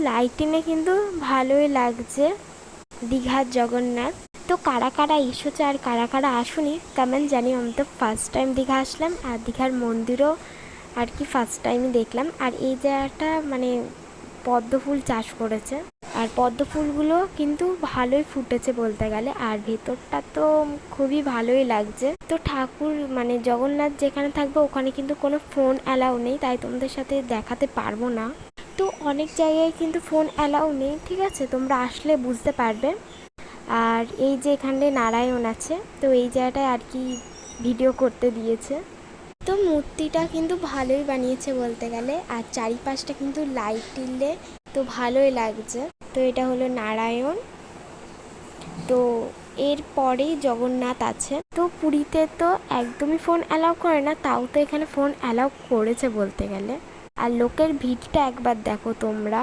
লাইটিংয়ে কিন্তু ভালোই লাগছে দীঘার জগন্নাথ। তো কারা কারা এসেছে আর কারা কারা আসুনি কমেন্ট জানি। আমি তো ফার্স্ট টাইম দীঘা আসলাম, আর দীঘার মন্দিরও আর কি ফার্স্ট টাইমই দেখলাম। আর এই জায়গাটা মানে পদ্ম ফুল চাষ করেছে, আর পদ্ম ফুলগুলো কিন্তু ভালোই ফুটেছে বলতে গেলে। আর ভেতরটা তো খুবই ভালোই লাগছে। তো ঠাকুর মানে জগন্নাথ যেখানে থাকবে ওখানে কিন্তু কোনো ফোন অ্যালাউ নেই, তাই তোমাদের সাথে দেখাতে পারবো না। তো অনেক জায়গায় কিন্তু ফোন অ্যালাউ নেই, ঠিক আছে, তোমরা আসলে বুঝতে পারবে। আর এই যে এখানে নারায়ণ আছে, তো এই জায়গাটায় আর কি ভিডিও করতে দিয়েছে। তো মূর্তিটা কিন্তু ভালোই বানিয়েছে বলতে গেলে, আর চারিপাশটা কিন্তু লাইট দিলে তো ভালোই লাগছে। তো এটা হলো নারায়ণ। তো এরপরেই জগন্নাথ আছে। তো পুরীতে তো একদমই ফোন অ্যালাউ করে না, তাও তো এখানে ফোন অ্যালাউ করেছে বলতে গেলে। আর লোকের ভিড়টা একবার দেখো তোমরা।